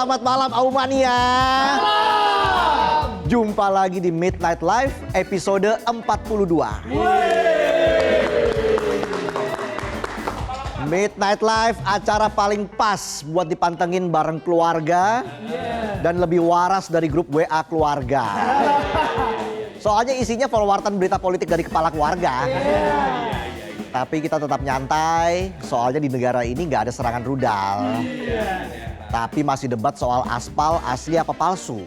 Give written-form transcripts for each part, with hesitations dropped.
Selamat malam Aumania. Jumpa lagi di Midnight Live episode 42. Midnight Live acara paling pas buat dipantengin bareng keluarga dan lebih waras dari grup WA keluarga. Soalnya isinya forwardan berita politik dari kepala keluarga. Tapi kita tetap nyantai, soalnya di negara ini nggak ada serangan rudal. Tapi masih debat soal aspal asli apa palsu.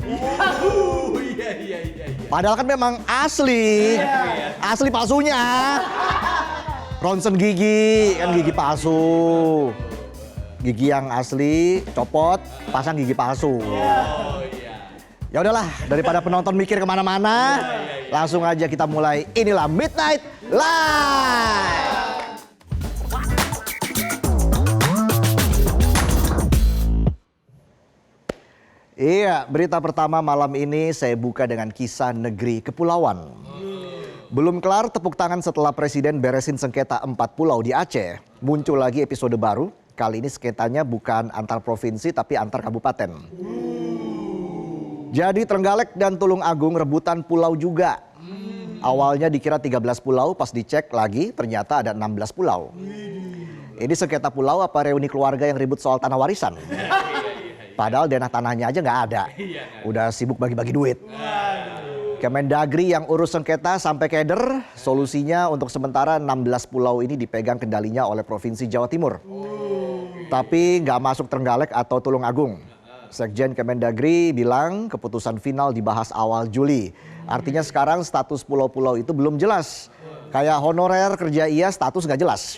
Padahal kan memang asli, asli palsunya. Ronsen gigi, kan gigi palsu. Gigi yang asli, copot, pasang gigi palsu. Ya udahlah, daripada penonton mikir kemana-mana, langsung aja kita mulai. Inilah Midnight Live. Iya, berita pertama malam ini saya buka dengan kisah negeri kepulauan. Belum kelar tepuk tangan setelah Presiden beresin sengketa 4 pulau di Aceh. Muncul lagi episode baru, kali ini sengketanya bukan antar provinsi tapi antar kabupaten. Jadi Trenggalek dan Tulung Agung rebutan pulau juga. Awalnya dikira 13 pulau, pas dicek lagi ternyata ada 16 pulau. Ini sengketa pulau apa reuni keluarga yang ribut soal tanah warisan? Padahal denah tanahnya aja nggak ada. Udah sibuk bagi-bagi duit. Kemendagri yang urus sengketa sampai keder, solusinya untuk sementara 16 pulau ini dipegang kendalinya oleh Provinsi Jawa Timur. Tapi nggak masuk Trenggalek atau Tulung Agung. Sekjen Kemendagri bilang keputusan final dibahas awal Juli. Artinya sekarang status pulau-pulau itu belum jelas. Kayak honorer kerja iya, status nggak jelas.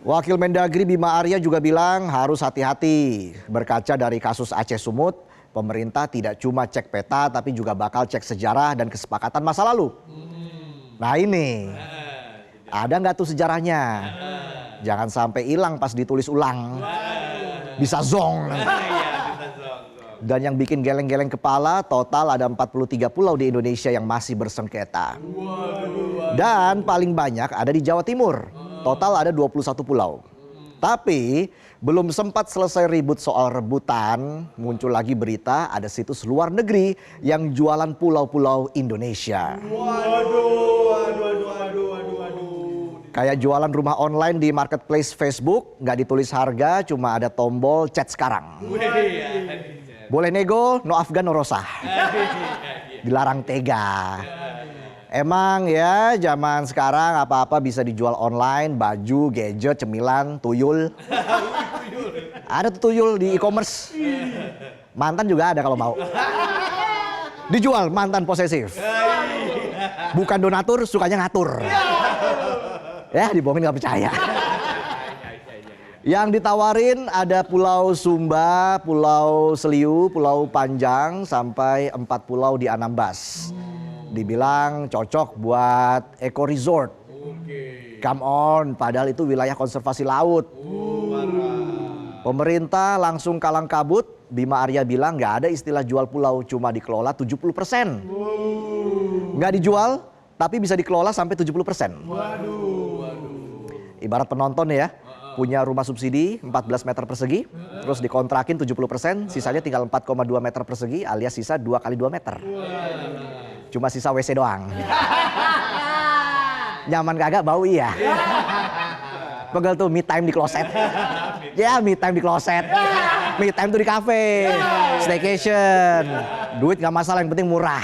Wakil Mendagri Bima Arya juga bilang harus hati-hati. Berkaca dari kasus Aceh Sumut, pemerintah tidak cuma cek peta tapi juga bakal cek sejarah dan kesepakatan masa lalu. Nah ini, ada nggak tuh sejarahnya? Jangan sampai hilang pas ditulis ulang. Bisa zong. Dan yang bikin geleng-geleng kepala, total ada 43 pulau di Indonesia yang masih bersengketa. Dan paling banyak ada di Jawa Timur. Total ada 21 pulau. Tapi belum sempat selesai ribut soal rebutan, muncul lagi berita ada situs luar negeri yang jualan pulau-pulau Indonesia. Kayak jualan rumah online di marketplace Facebook, nggak ditulis harga, cuma ada tombol chat sekarang. Boleh nego, no Afgan no Rosah. Dilarang tega. Emang ya zaman sekarang apa-apa bisa dijual online, baju, gadget, cemilan, tuyul. Ada tuh tuyul di e-commerce. Mantan juga ada kalau mau. Dijual mantan posesif. Bukan donatur, sukanya ngatur. Ya dibohongin gak percaya. Yang ditawarin ada Pulau Sumba, Pulau Seliu, Pulau Panjang, sampai 4 pulau di Anambas. Dibilang cocok buat eco resort. Come on, padahal itu wilayah konservasi laut. Pemerintah langsung kalang kabut. Bima Arya bilang nggak ada istilah jual pulau, cuma dikelola 70%. Nggak dijual, tapi bisa dikelola sampai 70%. Ibarat penonton ya, punya rumah subsidi 14 meter persegi, terus dikontrakin 70%, sisanya tinggal 4,2 meter persegi alias sisa 2 kali 2 meter. Cuma sisa WC doang. Nyaman kagak, bau iya. Pegel tuh me time di kloset. Ya me time di kloset. Me time tuh di kafe. Staycation. Duit gak masalah, yang penting murah.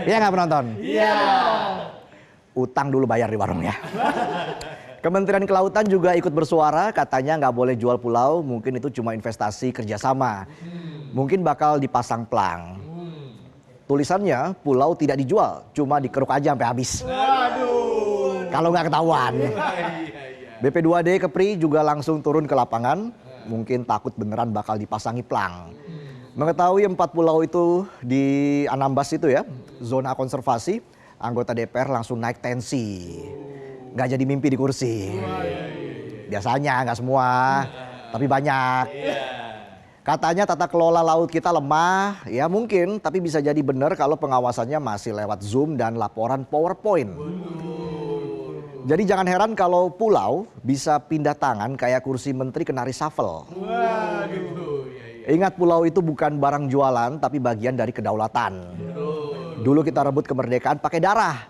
Iya gak penonton? Iya. Utang dulu bayar di warung ya. Kementerian Kelautan juga ikut bersuara, katanya nggak boleh jual pulau, mungkin itu cuma investasi kerjasama. Mungkin bakal dipasang pelang. Tulisannya pulau tidak dijual, cuma dikeruk aja sampai habis. Kalau nggak ketahuan. BP2D Kepri juga langsung turun ke lapangan, mungkin takut beneran bakal dipasangi pelang. Mengetahui 4 pulau itu di Anambas itu ya, zona konservasi, anggota DPR langsung naik tensi. Nggak jadi mimpi di kursi. Biasanya nggak semua, tapi banyak. Katanya tata kelola laut kita lemah, ya mungkin, tapi bisa jadi benar kalau pengawasannya masih lewat Zoom dan laporan PowerPoint. Jadi jangan heran kalau pulau bisa pindah tangan kayak kursi menteri kena reshuffle. Ingat, pulau itu bukan barang jualan, tapi bagian dari kedaulatan. Dulu kita rebut kemerdekaan pakai darah.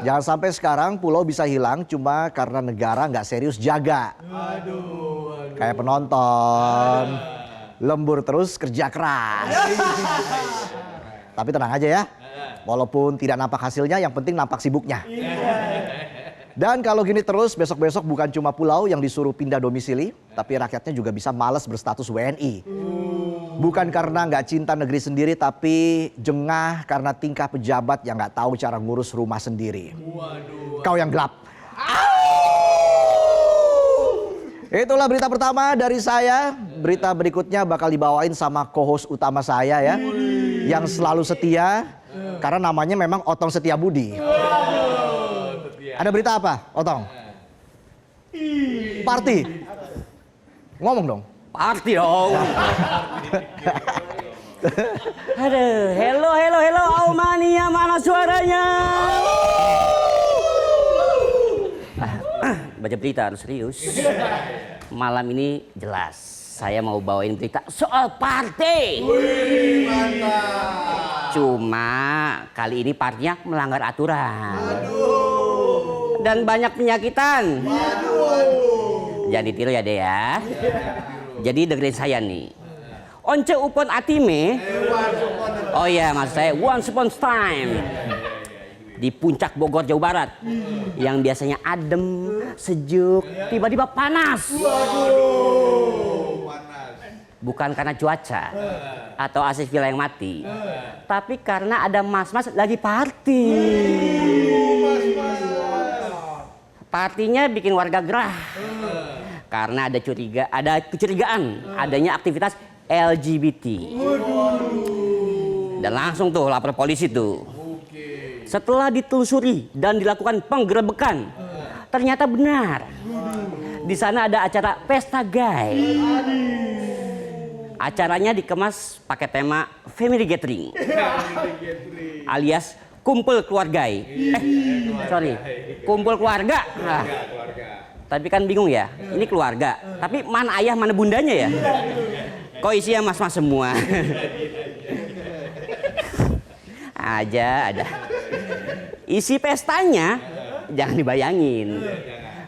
Jangan sampai sekarang pulau bisa hilang cuma karena negara nggak serius jaga. Kayak penonton, lembur terus kerja keras. Tapi tenang aja ya, walaupun tidak nampak hasilnya, yang penting nampak sibuknya. Dan kalau gini terus, besok-besok bukan cuma pulau yang disuruh pindah domisili, tapi rakyatnya juga bisa malas berstatus WNI. Bukan karena nggak cinta negeri sendiri, tapi jengah karena tingkah pejabat yang nggak tahu cara ngurus rumah sendiri. Kau yang gelap. Itulah berita pertama dari saya. Berita berikutnya bakal dibawain sama co-host utama saya ya, yang selalu setia, karena namanya memang Otong Setiabudi. Ada berita apa, Otong? Party. Ngomong dong. Party dong. Aduh, hello, Aumania, mana suaranya? Baca berita harus serius. Malam ini jelas, saya mau bawain berita soal party. Cuma kali ini partinya melanggar aturan. Dan banyak penyakitan. Jangan ditiru ya, Dea ya. Jadi dengerin saya nih. Once upon atime. Oh iya, maksud saya once upon time. Di puncak Bogor, Jawa Barat. Yang biasanya adem, sejuk, tiba-tiba panas. Bukan karena cuaca atau AC villa yang mati. Tapi karena ada mas-mas lagi party. Partinya bikin warga gerah. Karena ada kecurigaan adanya aktivitas LGBT. Dan langsung tuh lapor polisi tuh. Setelah ditelusuri dan dilakukan penggerebekan, ternyata benar. Di sana ada acara pesta gay. Acaranya dikemas pakai tema family gathering. Alias kumpul keluarga. Kumpul keluarga. Nah, tapi kan bingung ya, ini keluarga. Tapi mana ayah, mana bundanya ya? Kok isinya mas-mas semua? Ada. Isi pestanya jangan dibayangin.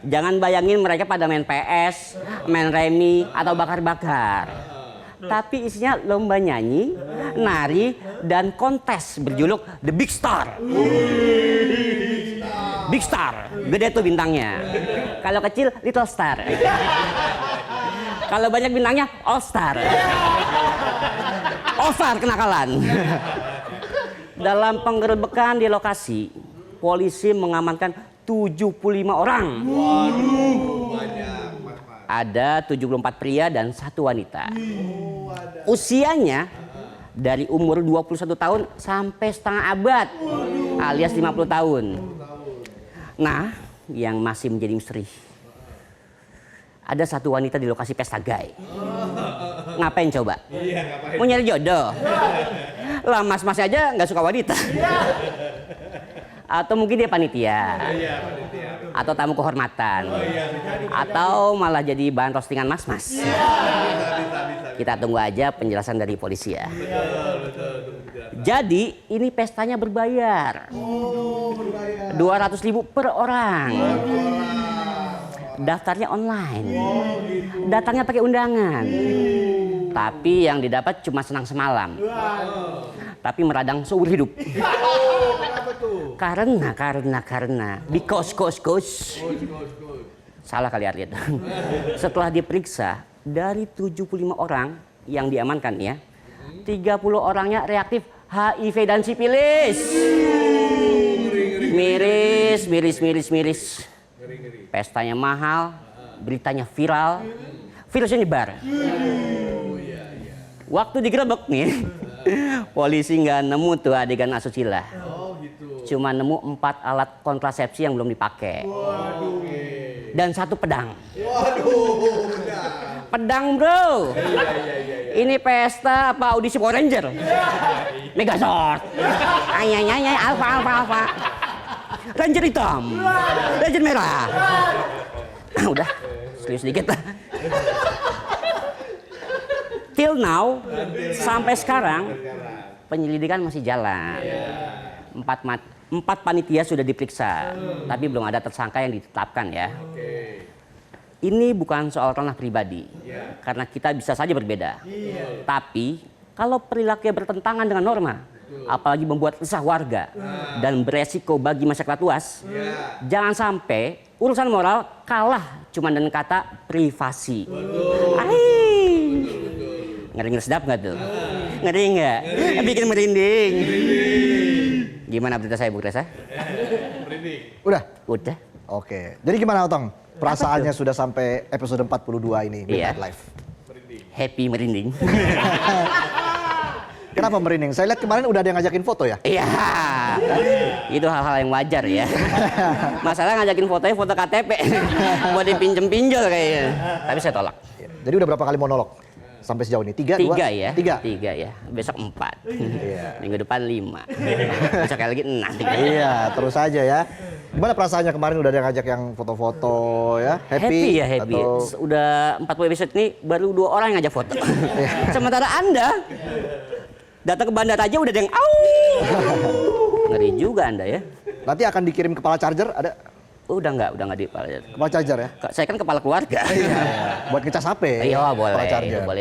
Jangan bayangin mereka pada main PS, main remi, atau bakar-bakar. Tapi isinya lomba nyanyi, nari, dan kontes berjuluk The Big Star. Big Star, gede tuh bintangnya. Kalau kecil, Little Star. Kalau banyak bintangnya, All Star. All Star kenakalan. Dalam penggerebekan di lokasi, polisi mengamankan 75 orang. Waduh, banyak. Ada 74 pria dan 1 wanita. Usianya dari umur 21 tahun sampai setengah abad, alias 50 tahun. Nah, yang masih menjadi misteri, ada 1 wanita di lokasi pesta gay. Ngapain coba? Mau nyari jodoh? Lah, mas-masnya aja nggak suka wanita. Atau mungkin dia panitia, atau tamu kehormatan, atau malah jadi bahan roastingan mas-mas. Kita tunggu aja penjelasan dari polisi ya. Jadi ini pestanya berbayar. 200.000 per orang. Daftarnya online. Datangnya pakai undangan. Tapi yang didapat cuma senang semalam. Tapi meradang seumur hidup. Karena because salah kali artinya. Setelah diperiksa, dari 75 orang yang diamankan ya, 30 orangnya reaktif HIV dan sifilis. Miris. Pestanya mahal, beritanya viral, virusnya nyebar. Waktu digerebek nih, polisi nggak nemu tuh adegan asusila. Cuma nemu 4 alat kontrasepsi yang belum dipakai. Dan 1 pedang. Pedang bro. Ini pesta apa audisi Power Ranger? Megazord. Ayah, alfa. Ranger hitam. Ranger merah. Udah, serius dikit lah. Till now, sampai sekarang penyelidikan masih jalan. Empat panitia sudah diperiksa, tapi belum ada tersangka yang ditetapkan ya. Ini bukan soal ranah pribadi, karena kita bisa saja berbeda. Tapi kalau perilakunya bertentangan dengan norma, apalagi membuat resah warga dan beresiko bagi masyarakat luas, jangan sampai urusan moral kalah cuma dengan kata privasi. Ngeri sedap nggak tuh? Ngeri nggak? Bikin merinding. Gimana berita saya, Bu Resa? Udah? Udah. Oke. Jadi gimana Otong? Perasaannya sudah sampai episode 42 ini Iya. Midnight Live. Happy merinding. Kenapa merinding? Saya lihat kemarin udah ada yang ngajakin foto ya? Iya. Itu hal-hal yang wajar ya. Masalah ngajakin fotonya foto KTP. Mau dipinjem-pinjol kayaknya. Tapi saya tolak. Jadi udah berapa kali monolog sampai sejauh ini? Tiga Ya. Tiga Ya. Besok 4. Iya. Minggu depan 5. Besok lagi 6. Iya, terus aja ya. Gimana perasaannya kemarin udah ada yang ngajak yang foto-foto ya? Happy? Happy. Atau... Udah 40 episode ini baru 2 orang yang ngajak foto. Sementara Anda datang ke bandar aja udah ada yang ngeri juga Anda ya. Nanti akan dikirim kepala charger ada? Udah nggak di kepala. Kepala charger ya? Saya kan kepala keluarga. Buat ngecas HP. Iya boleh, kepala charger. boleh.